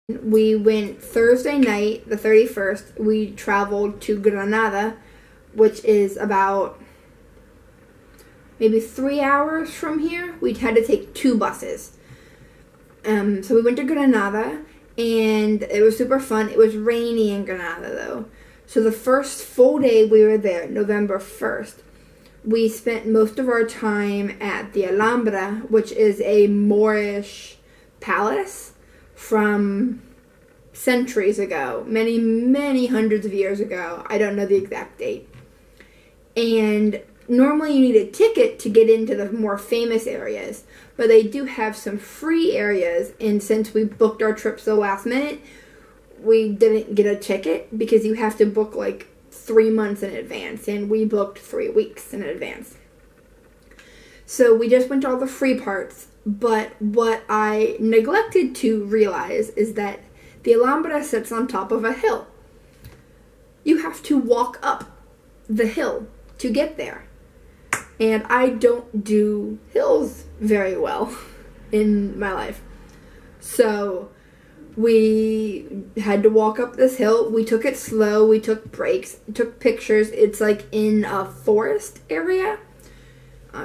We went Thursday night, the 31st. We traveled to Granada, which is about maybe 3 hours from here. We had to take 2 buses. So we went to Granada, and it was super fun. It was rainy in Granada, though. So the first full day we were there, November 1st, we spent most of our time at the Alhambra, which is a Moorish palace from centuries ago, many, many hundreds of years ago. I don't know the exact date. And normally you need a ticket to get into the more famous areas, but they do have some free areas, and since we booked our trips the last minute, we didn't get a ticket because you have to book like 3 months in advance, and we booked 3 weeks in advance. So we just went to all the free parts, but what I neglected to realize is that the Alhambra sits on top of a hill. You have to walk up the hill to get there. And I don't do hills very well in my life. So we had to walk up this hill. We took it slow. We took breaks, took pictures. It's like in a forest area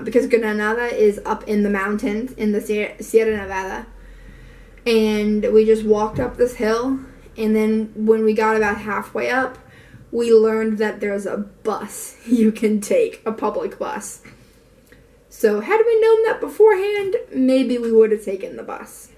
because Granada is up in the mountains in the Sierra Nevada. And we just walked up this hill. And then when we got about halfway up, we learned that there's a bus you can take, a public bus. So had we known that beforehand, maybe we would have taken the bus.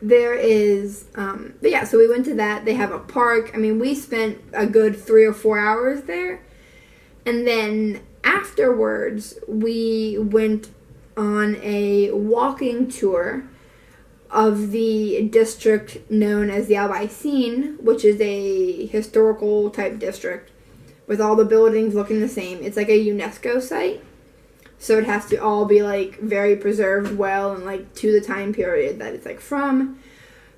There is, but yeah, so we went to that. They have a park. I mean, we spent a good 3 or 4 hours there. And then afterwards, we went on a walking tour of the district known as the Albaicin, which is a historical type district with all the buildings looking the same. It's like a UNESCO site. So it has to all be like very preserved well and like to the time period that it's like from.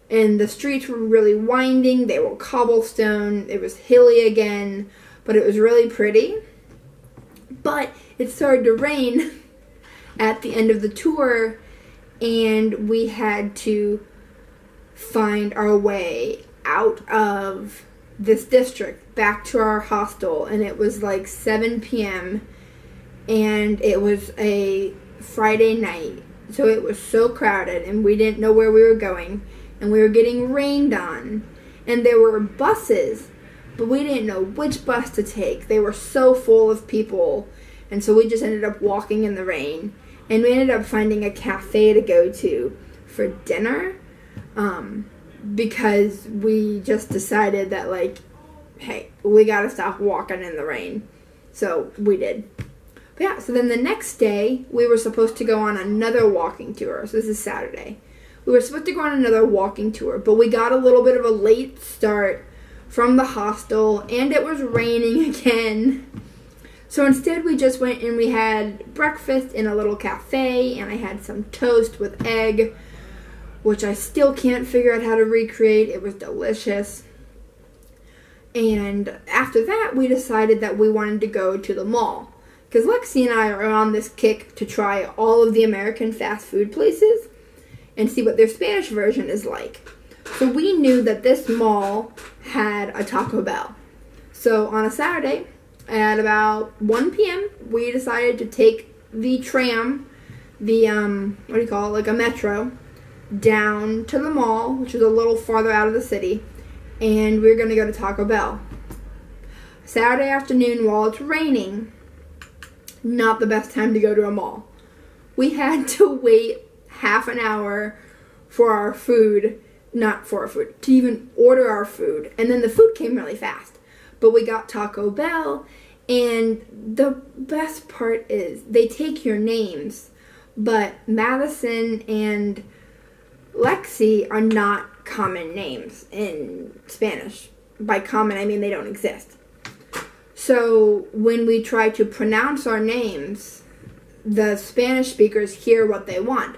And the streets were really winding. They were cobblestone. It was hilly again, but it was really pretty. But it started to rain at the end of the tour, and we had to find our way out of this district back to our hostel. And it was like 7 p.m. and it was a Friday night, so it was so crowded, and we didn't know where we were going, and we were getting rained on, and there were buses, but we didn't know which bus to take. They were so full of people, and so we just ended up walking in the rain, and we ended up finding a cafe to go to for dinner, because we just decided that, like, hey, we gotta stop walking in the rain. So we did. But yeah, so then the next day, we were supposed to go on another walking tour. So this is Saturday. We were supposed to go on another walking tour, but we got a little bit of a late start from the hostel, and it was raining again. So instead, we just went and we had breakfast in a little cafe, and I had some toast with egg, which I still can't figure out how to recreate. It was delicious. And after that, we decided that we wanted to go to the mall. Because Lexi and I are on this kick to try all of the American fast food places and see what their Spanish version is like. So we knew that this mall had a Taco Bell. So on a Saturday at about 1 p.m., we decided to take the tram, the, like a metro, down to the mall, which is a little farther out of the city, and we were going to go to Taco Bell. Saturday afternoon while it's raining, not the best time to go to a mall. We had to wait half an hour for our food, to even order our food. And then the food came really fast. But we got Taco Bell, and the best part is they take your names, but Madison and Lexi are not common names in Spanish. By common, I mean they don't exist. So when we try to pronounce our names, the Spanish speakers hear what they want.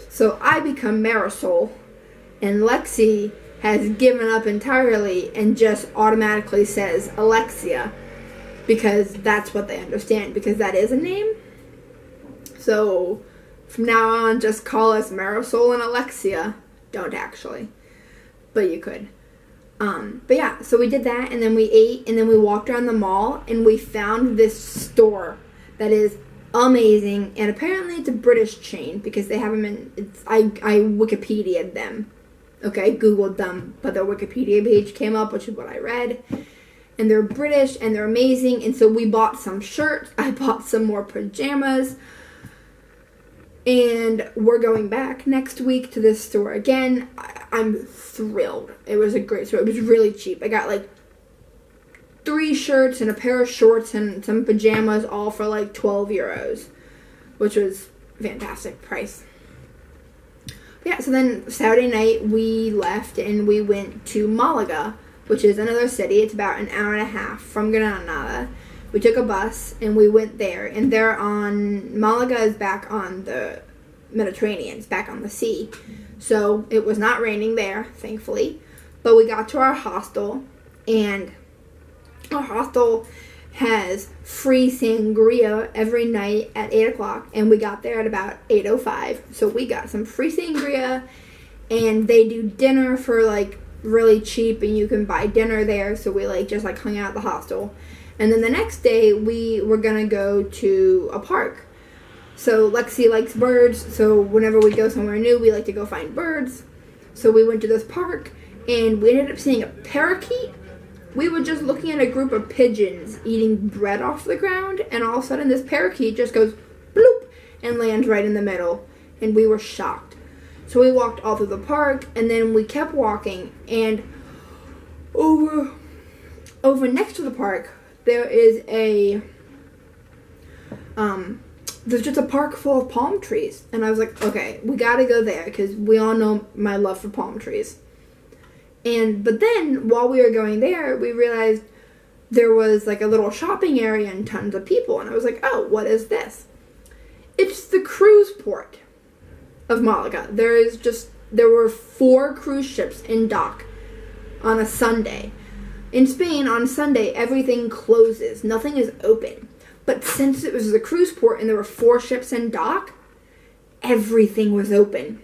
So I become Marisol, and Lexi has given up entirely and just automatically says Alexia, because that's what they understand, because that is a name. So from now on, just call us Marisol and Alexia. Don't actually, but you could. But yeah, so we did that, and then we ate, and then we walked around the mall, and we found this store that is amazing, and apparently it's a British chain, because they have them in, I Wikipedia'd them. Okay, Googled them, but their Wikipedia page came up, which is what I read. And they're British, and they're amazing, and so we bought some shirts. I bought some more pajamas. And we're going back next week to this store again. I'm thrilled. It was a great store. It was really cheap. I got like 3 shirts and a pair of shorts and some pajamas, all for like 12 euros, which was a fantastic price. But yeah, so then Saturday night we left and we went to Malaga, which is another city. It's about an hour and a half from Granada. We took a bus and we went there, and Malaga is back on the Mediterranean, it's back on the sea. So it was not raining there, thankfully. But we got to our hostel, and our hostel has free sangria every night at 8 o'clock, and we got there at about 8:05. So we got some free sangria, and they do dinner for like really cheap, and you can buy dinner there. So we just hung out at the hostel. And then the next day, we were going to go to a park. So Lexi likes birds, so whenever we go somewhere new, we like to go find birds. So we went to this park, and we ended up seeing a parakeet. We were just looking at a group of pigeons eating bread off the ground, and all of a sudden this parakeet just goes bloop and lands right in the middle, and we were shocked. So we walked all through the park, and then we kept walking, and over next to the park, there is there's just a park full of palm trees. And I was like, okay, we gotta go there, because we all know my love for palm trees. But then, while we were going there, we realized there was like a little shopping area and tons of people. And I was like, oh, what is this? It's the cruise port of Malaga. There were 4 cruise ships in dock on a Sunday. In Spain, on Sunday, everything closes. Nothing is open. But since it was the cruise port and there were 4 ships in dock, everything was open.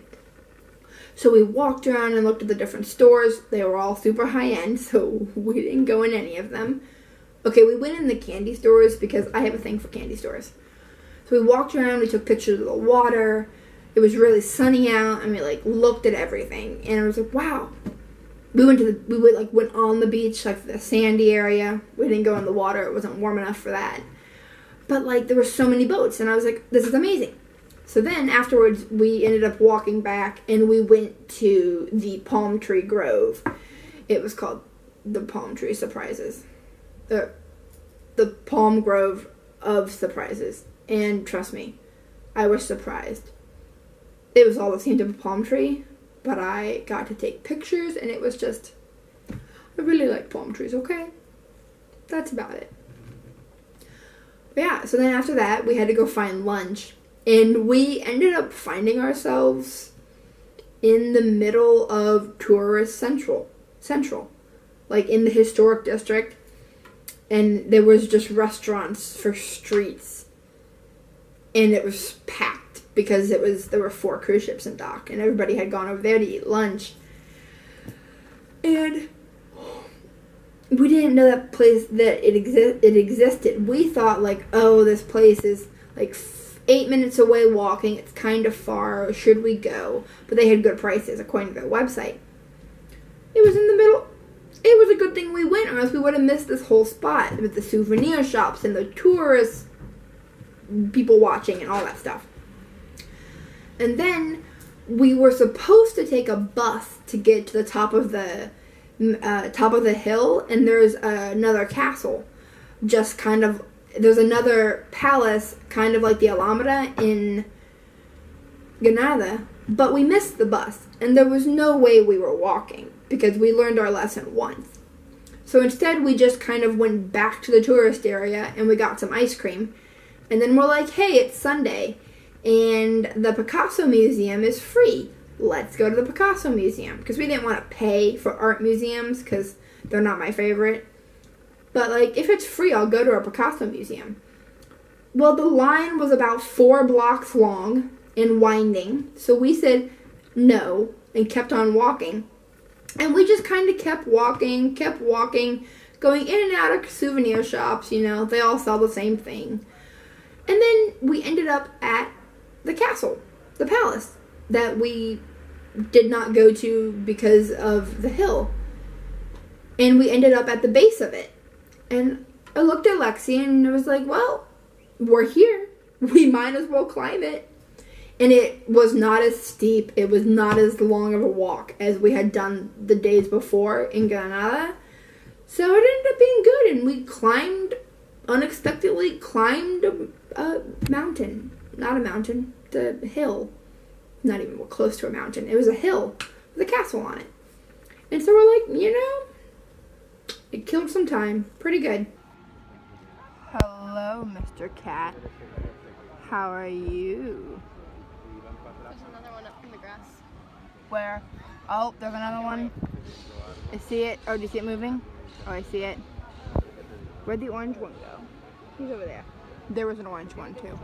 So we walked around and looked at the different stores. They were all super high-end, so we didn't go in any of them. Okay, we went in the candy stores because I have a thing for candy stores. So we walked around, we took pictures of the water. It was really sunny out, and we looked at everything. And I was like, wow. We went on the beach, the sandy area. We didn't go in the water. It wasn't warm enough for that. But there were so many boats, and I was like, this is amazing. So then afterwards, we ended up walking back, and we went to the Palm Tree Grove. It was called the Palm Tree Surprises. The Palm Grove of Surprises. And trust me, I was surprised. It was all the same type of palm tree, but I got to take pictures, and it was just, I really like palm trees, okay? That's about it. But yeah, so then after that, we had to go find lunch. And we ended up finding ourselves in the middle of Tourist Central. In the historic district. And there was just restaurants for streets. And it was packed because there were 4 cruise ships in dock. And everybody had gone over there to eat lunch. And we didn't know that place, that it existed. We thought, this place is 8 minutes away walking. It's kind of far. Should we go? But they had good prices according to their website. It was in the middle. It was a good thing we went, or else we would have missed this whole spot with the souvenir shops and the tourists, people watching and all that stuff. And then we were supposed to take a bus to get to the top of the hill, and there's another castle, there's another palace, kind of like the Alameda in Granada, but we missed the bus, and there was no way we were walking, because we learned our lesson once. So instead, we just kind of went back to the tourist area and we got some ice cream. And then we're like, hey, it's Sunday and the Picasso Museum is free. Let's go to the Picasso Museum. Because we didn't want to pay for art museums because they're not my favorite. But, like, if it's free, I'll go to a Picasso museum. Well, the line was about 4 blocks long and winding. So we said no and kept on walking. And we just kind of kept walking, going in and out of souvenir shops, you know. They all sell the same thing. And then we ended up at the castle, the palace, that we did not go to because of the hill. And we ended up at the base of it. And I looked at Lexi and I was like, well, we're here. We might as well climb it. And it was not as steep. It was not as long of a walk as we had done the days before in Granada. So it ended up being good. And we unexpectedly climbed a mountain. Not a mountain, the hill. Not even close to a mountain. It was a hill with a castle on it. And so we're like, you know, it killed some time. Pretty good. Hello, Mr. Cat. How are you? There's another one up in the grass. Where? Oh, there's another one. I see it. Oh, do you see it moving? Oh, I see it. Where'd the orange one go? He's over there. There was an orange one, too.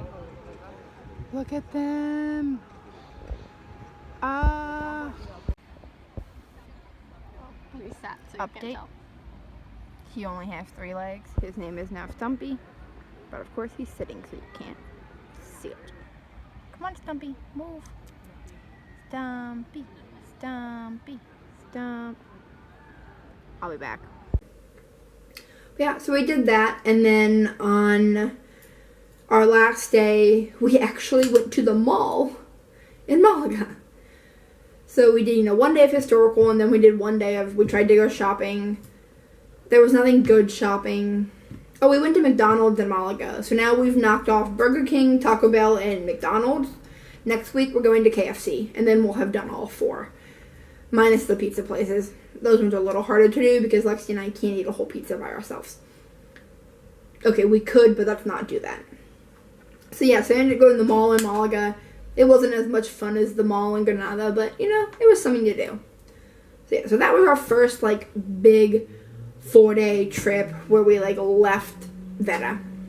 Look at them. Reset so you Update. can't tell. He only has 3 legs. His name is now Stumpy. But of course he's sitting so you can't see it. Come on, Stumpy. Move. Stumpy. Stumpy. Stump. I'll be back. Yeah, so we did that. And then on our last day, we actually went to the mall in Malaga. So we did, 1 day of historical, and then we did 1 day of, we tried to go shopping. There was nothing good shopping. Oh, we went to McDonald's in Malaga. So now we've knocked off Burger King, Taco Bell, and McDonald's. Next week we're going to KFC, and then we'll have done all 4. Minus the pizza places. Those ones are a little harder to do because Lexi and I can't eat a whole pizza by ourselves. Okay, we could, but let's not do that. So yeah, so I ended up going to the mall in Malaga. It wasn't as much fun as the mall in Granada, but, it was something to do. So yeah, so that was our first, big 4-day trip where we, left Vera.